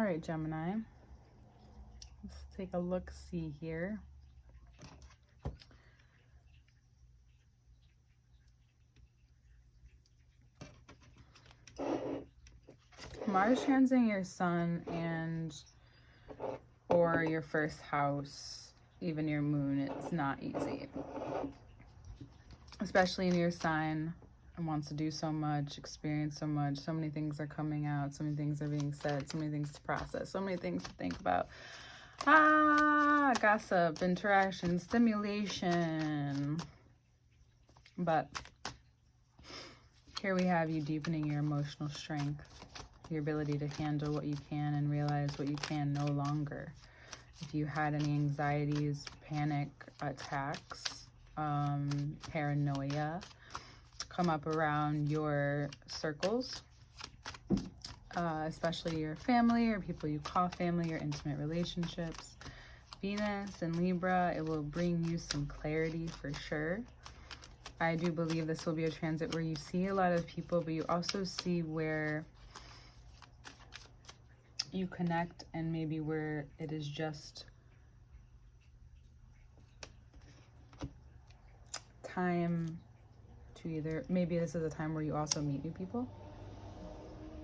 All right, Gemini, let's take a look-see here. Mars transiting your sun and or your first house, even your moon, it's not easy. Especially in your sign, it wants to do so much, experience so much, so many things are coming out, so many things are being said, so many things to process, so many things to think about. Gossip, interaction, stimulation. But here we have you deepening your emotional strength, your ability to handle what you can and realize what you can no longer. If you had any anxieties, panic attacks, paranoia come up around your circles, especially your family or people you call family or intimate relationships. Venus and Libra, it will bring you some clarity for sure. I do believe this will be a transit where you see a lot of people, but you also see where you connect and maybe where it is just time to either, maybe this is a time where you also meet new people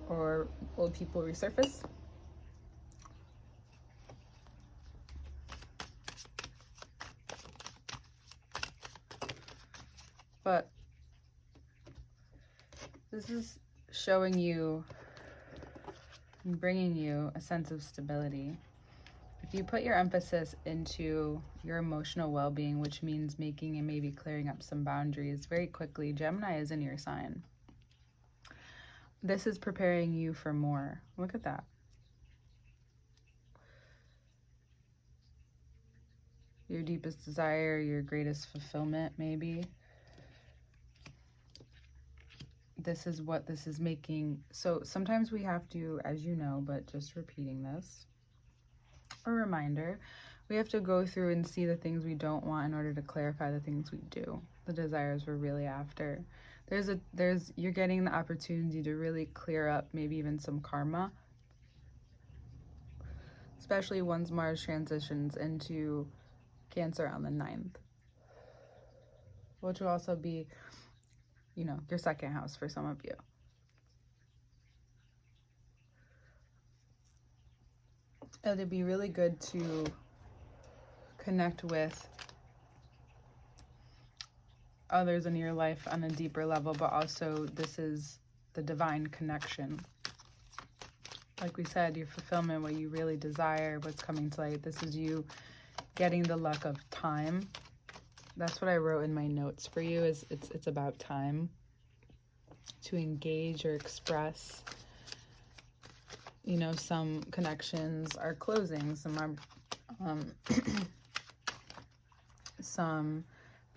or old people resurface. But this is showing you and bringing you a sense of stability. If you put your emphasis into your emotional well-being, which means making and maybe clearing up some boundaries very quickly, Gemini is in your sign. This is preparing you for more. Look at that. Your deepest desire, your greatest fulfillment, maybe. This is what this is making. So sometimes we have to, as you know, but just repeating this, a reminder, we have to go through and see the things we don't want in order to clarify the things we do, the desires we're really after. You're getting the opportunity to really clear up maybe even some karma, especially once Mars transitions into Cancer on the 9th, which will also be, you know, your second house for some of you. It'd be really good to connect with others in your life on a deeper level, but also this is the divine connection. Like we said, your fulfillment, what you really desire, what's coming to light. This is you getting the luck of time. That's what I wrote in my notes for you, is it's about time to engage or express. You know, some connections are closing, some are some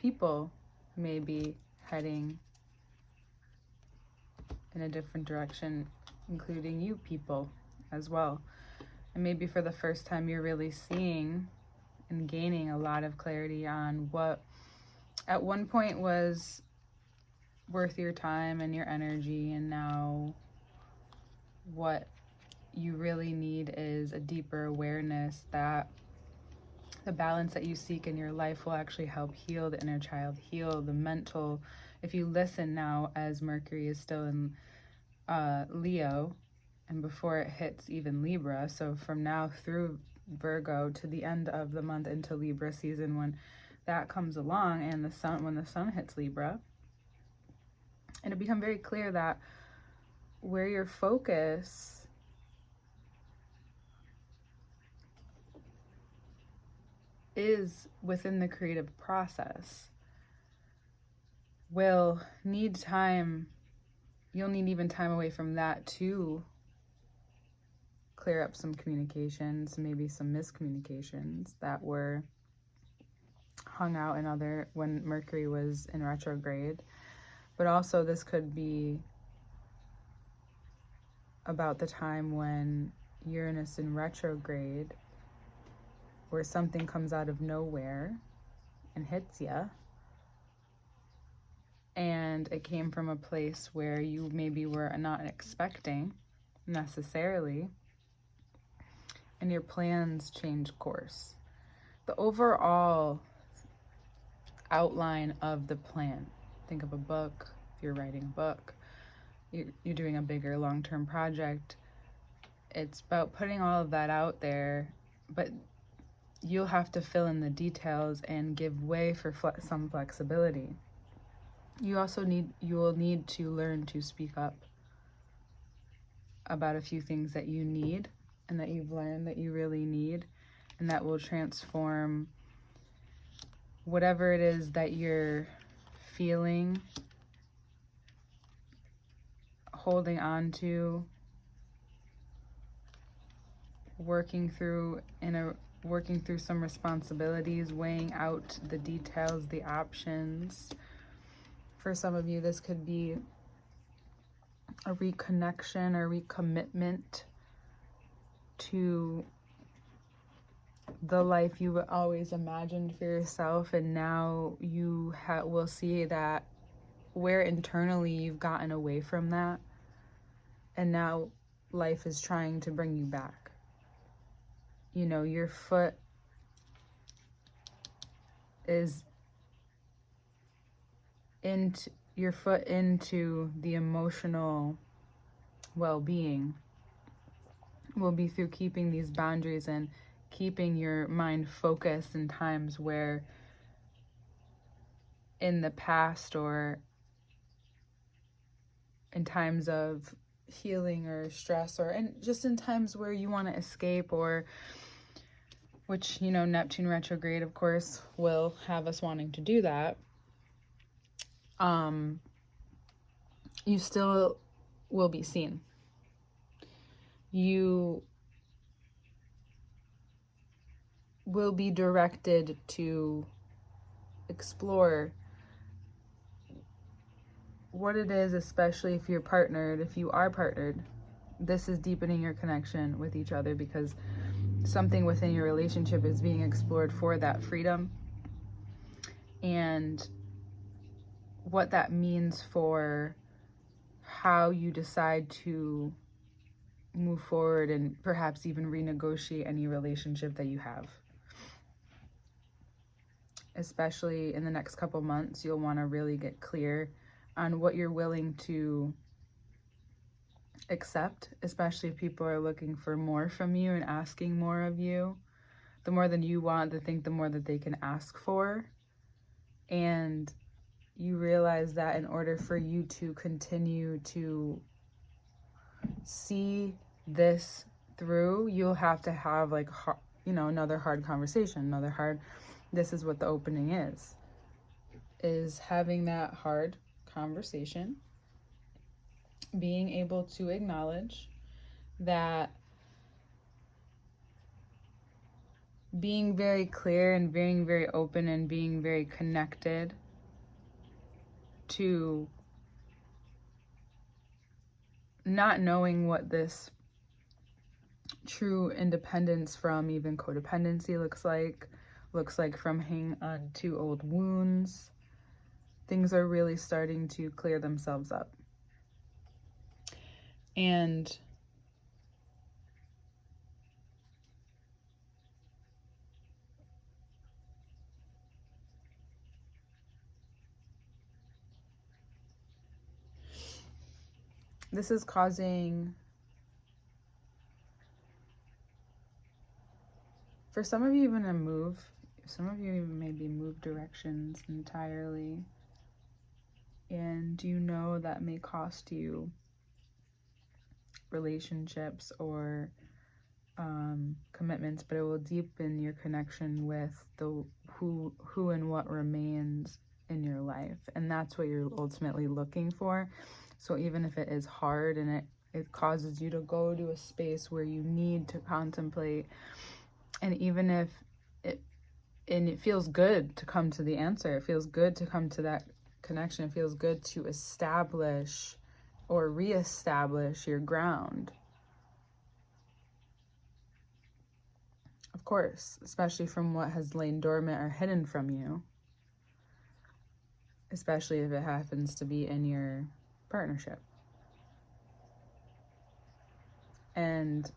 people may be heading in a different direction, including you people as well. And maybe for the first time you're really seeing and gaining a lot of clarity on what at one point was worth your time and your energy, and now what you really need is a deeper awareness that the balance that you seek in your life will actually help heal the inner child, heal the mental. If you listen now, as Mercury is still in Leo, and before it hits even Libra, so from now through Virgo to the end of the month into Libra season, when that comes along, and when the sun hits Libra, it'll become very clear that where your focus is within the creative process will need time. You'll need even time away from that to clear up some communications, maybe some miscommunications that were hung out in when Mercury was in retrograde. But also this could be about the time when Uranus in retrograde, where something comes out of nowhere and hits you, and it came from a place where you maybe were not expecting necessarily, and your plans change course. The overall outline of the plan. Think of a book. If you're writing a book, you're doing a bigger long-term project. It's about putting all of that out there, but you'll have to fill in the details and give way for some flexibility. You will need to learn to speak up about a few things that you need and that you've learned that you really need, and that will transform whatever it is that you're feeling, holding on to, working through some responsibilities, weighing out the details, the options. For some of you, this could be a reconnection or recommitment to the life you always imagined for yourself, and now you will see that where internally you've gotten away from that, and now life is trying to bring you back. You know, your foot into the emotional well-being will be through keeping these boundaries and keeping your mind focused in times where in the past or in times of healing or stress, or and just in times where you want to escape, or which, you know, Neptune retrograde, of course, will have us wanting to do that. You still will be seen. You will be directed to explore what it is, especially if you're partnered. If you are partnered, this is deepening your connection with each other, because something within your relationship is being explored for that freedom, and what that means for how you decide to move forward and perhaps even renegotiate any relationship that you have. Especially in the next couple months, you'll want to really get clear on what you're willing to accept, especially if people are looking for more from you and asking more of you. The more than you want, the more that they can ask for. And you realize that in order for you to continue to see this through, you'll have to have another hard conversation, this is what the opening is having that hard conversation, being able to acknowledge that, being very clear and being very open and being very connected to not knowing what this true independence from even codependency looks like from hanging on to old wounds. Things are really starting to clear themselves up. And this is causing, for some of you, even a move. Some of you even maybe move directions entirely. And you know that may cost you relationships or commitments, but it will deepen your connection with the who and what remains in your life. And that's what you're ultimately looking for. So even if it is hard and it causes you to go to a space where you need to contemplate, and even if it feels good to come to the answer, it feels good to come to that connection, it feels good to establish or reestablish your ground. Of course, especially from what has lain dormant or hidden from you, especially if it happens to be in your partnership. And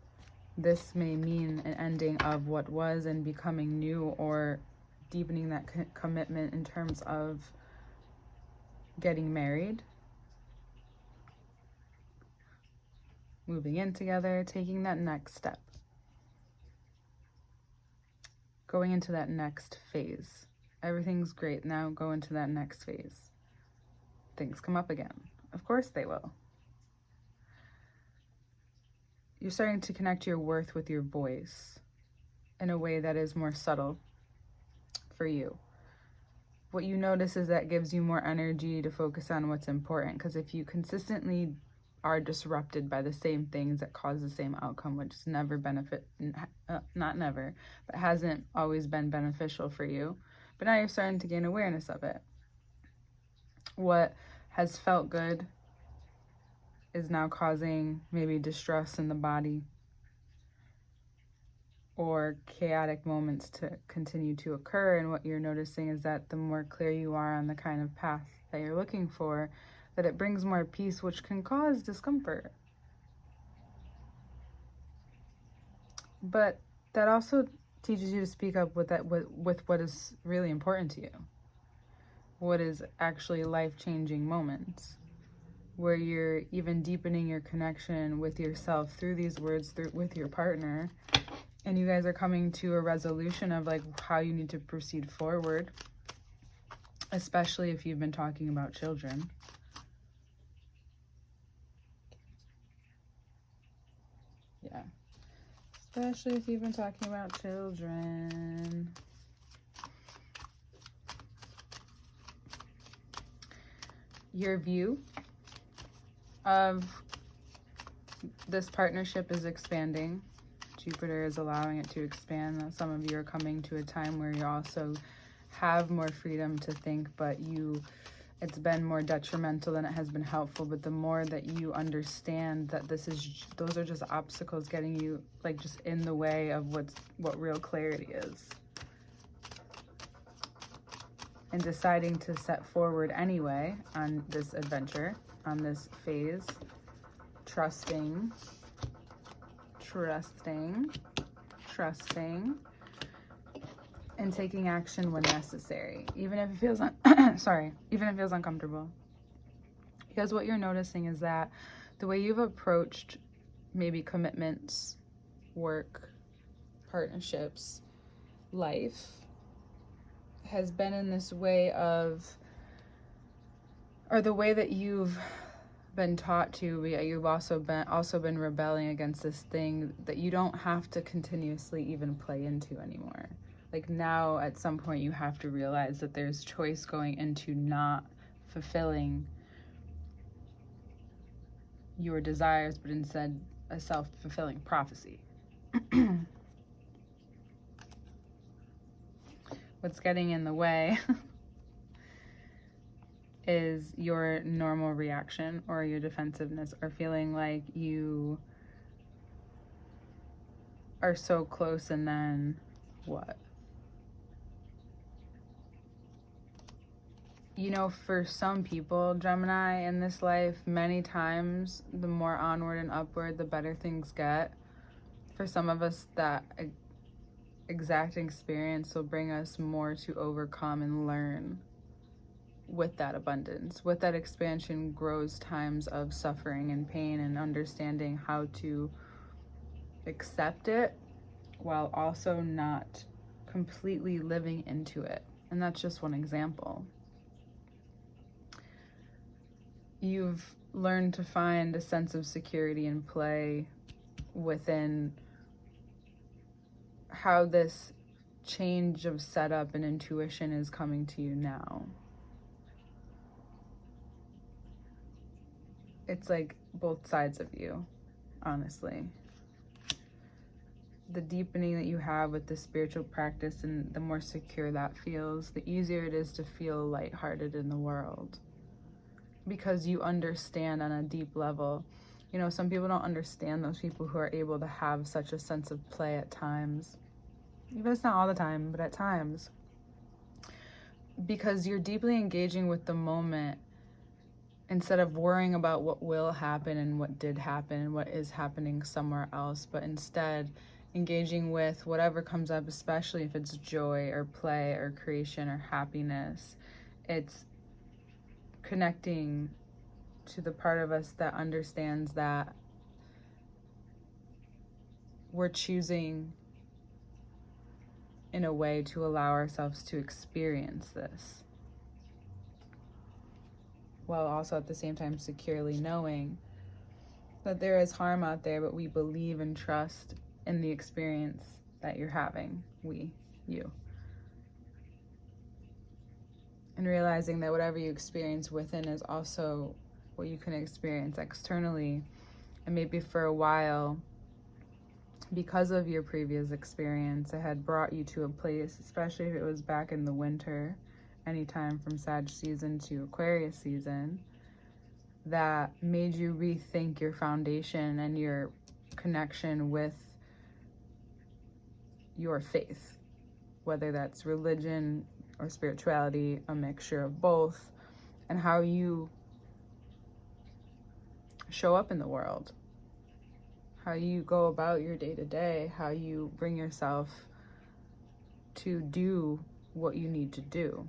This may mean an ending of what was and becoming new, or deepening that commitment in terms of getting married, moving in together, taking that next step, going into that next phase. Everything's great. Now go into that next phase. Things come up again. Of course they will. You're starting to connect your worth with your voice in a way that is more subtle for you. What you notice is that gives you more energy to focus on what's important, because if you consistently are disrupted by the same things that cause the same outcome, which is never not never, but hasn't always been beneficial for you, but now you're starting to gain awareness of it. What has felt good is now causing maybe distress in the body, or chaotic moments to continue to occur. And what you're noticing is that the more clear you are on the kind of path that you're looking for, that it brings more peace, which can cause discomfort. But that also teaches you to speak up with what is really important to you. What is actually life-changing moments, where you're even deepening your connection with yourself through these words, with your partner, and you guys are coming to a resolution of like how you need to proceed forward, especially if you've been talking about children. Yeah, especially if you've been talking about children. Your view of this partnership is expanding. Jupiter is allowing it to expand. Some of you are coming to a time where you also have more freedom to think, but it's been more detrimental than it has been helpful. But the more that you understand that those are just obstacles getting you like just in the way of what real clarity is, and deciding to set forward anyway on this adventure, on this phase, trusting, and taking action when necessary, even if it feels even if it feels uncomfortable. Because what you're noticing is that the way you've approached maybe commitments, work, partnerships, life, has been in this way of, or the way that you've been taught to, you've also been rebelling against this thing that you don't have to continuously even play into anymore. Like now at some point you have to realize that there's choice going into not fulfilling your desires, but instead a self-fulfilling prophecy. What's getting in the way is your normal reaction or your defensiveness, or feeling like you are so close and then what? You know, for some people, Gemini, in this life, many times the more onward and upward, the better things get. For some of us, that exact experience will bring us more to overcome and learn. With that abundance, with that expansion, grows times of suffering and pain, and understanding how to accept it while also not completely living into it. And that's just one example. You've learned to find a sense of security and play within how this change of setup and intuition is coming to you now. It's like both sides of you, honestly. The deepening that you have with the spiritual practice, and the more secure that feels, the easier it is to feel lighthearted in the world. Because you understand on a deep level. You know, some people don't understand those people who are able to have such a sense of play at times. Even if it's not all the time, but at times. Because you're deeply engaging with the moment instead of worrying about what will happen and what did happen and what is happening somewhere else, but instead engaging with whatever comes up, especially if it's joy or play or creation or happiness. It's connecting to the part of us that understands that we're choosing in a way to allow ourselves to experience this, while also at the same time securely knowing that there is harm out there, but we believe and trust in the experience that you're having, you. And realizing that whatever you experience within is also what you can experience externally. And maybe for a while, because of your previous experience, it had brought you to a place, especially if it was back in the winter, anytime from Sag season to Aquarius season, that made you rethink your foundation and your connection with your faith, whether that's religion or spirituality, a mixture of both, and how you show up in the world, how you go about your day-to-day, how you bring yourself to do what you need to do.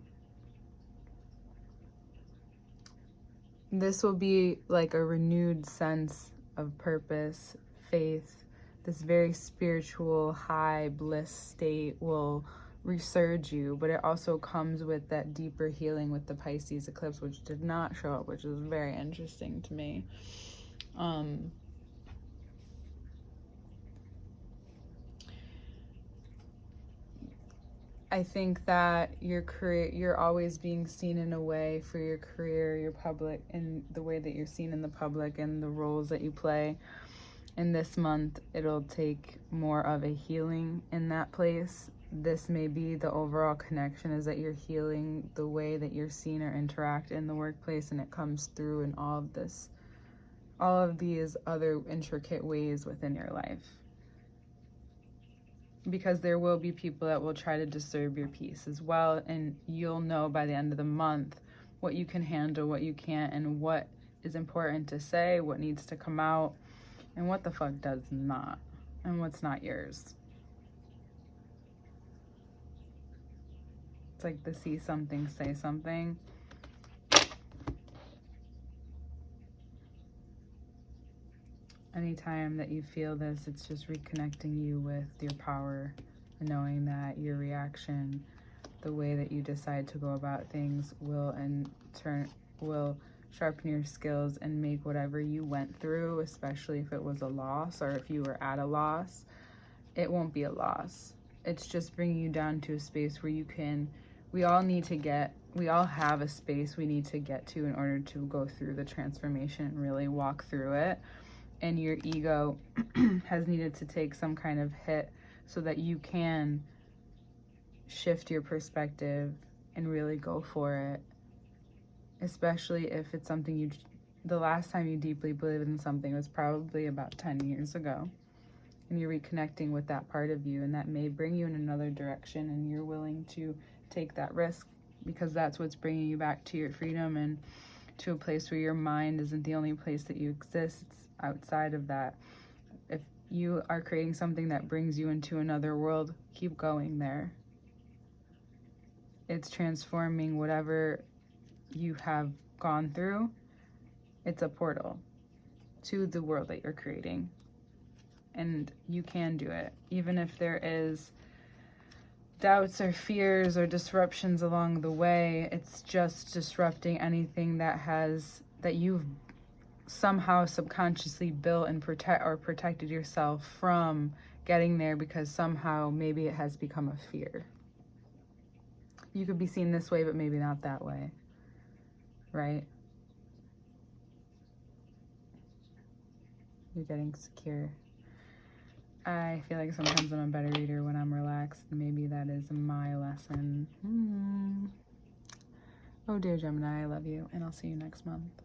This will be like a renewed sense of purpose, faith. This very spiritual high bliss state will resurge you, but it also comes with that deeper healing with the Pisces eclipse, which did not show up, which is very interesting to me. I think that your career, you're always being seen in a way for your career, your public, and the way that you're seen in the public and the roles that you play. In this month, it'll take more of a healing in that place. This may be the overall connection, is that you're healing the way that you're seen or interact in the workplace, and it comes through in all of these other intricate ways within your life. Because there will be people that will try to disturb your peace as well, and you'll know by the end of the month what you can handle, what you can't, and what is important to say, what needs to come out, and what the fuck does not, and what's not yours. It's like the see something, say something. Anytime that you feel this, it's just reconnecting you with your power and knowing that your reaction, the way that you decide to go about things, will sharpen your skills and make whatever you went through, especially if it was a loss or if you were at a loss, it won't be a loss. It's just bringing you down to a space where you can, we all have a space we need to get to in order to go through the transformation and really walk through it. And your ego has needed to take some kind of hit so that you can shift your perspective and really go for it. Especially if it's something the last time you deeply believed in something was probably about 10 years ago. And you're reconnecting with that part of you, and that may bring you in another direction, and you're willing to take that risk because that's what's bringing you back to your freedom and to a place where your mind isn't the only place that you exist. It's outside of that. If you are creating something that brings you into another world, keep going there. It's transforming whatever you have gone through. It's a portal to the world that you're creating, and you can do it, even if there is doubts or fears or disruptions along the way. It's just disrupting anything that you've somehow subconsciously built and protected yourself from getting there, because somehow maybe it has become a fear. You could be seen this way, but maybe not that way, right? You're getting secure. I feel like sometimes I'm a better reader when I'm relaxed. Maybe that is my lesson. Oh dear Gemini, I love you, and I'll see you next month.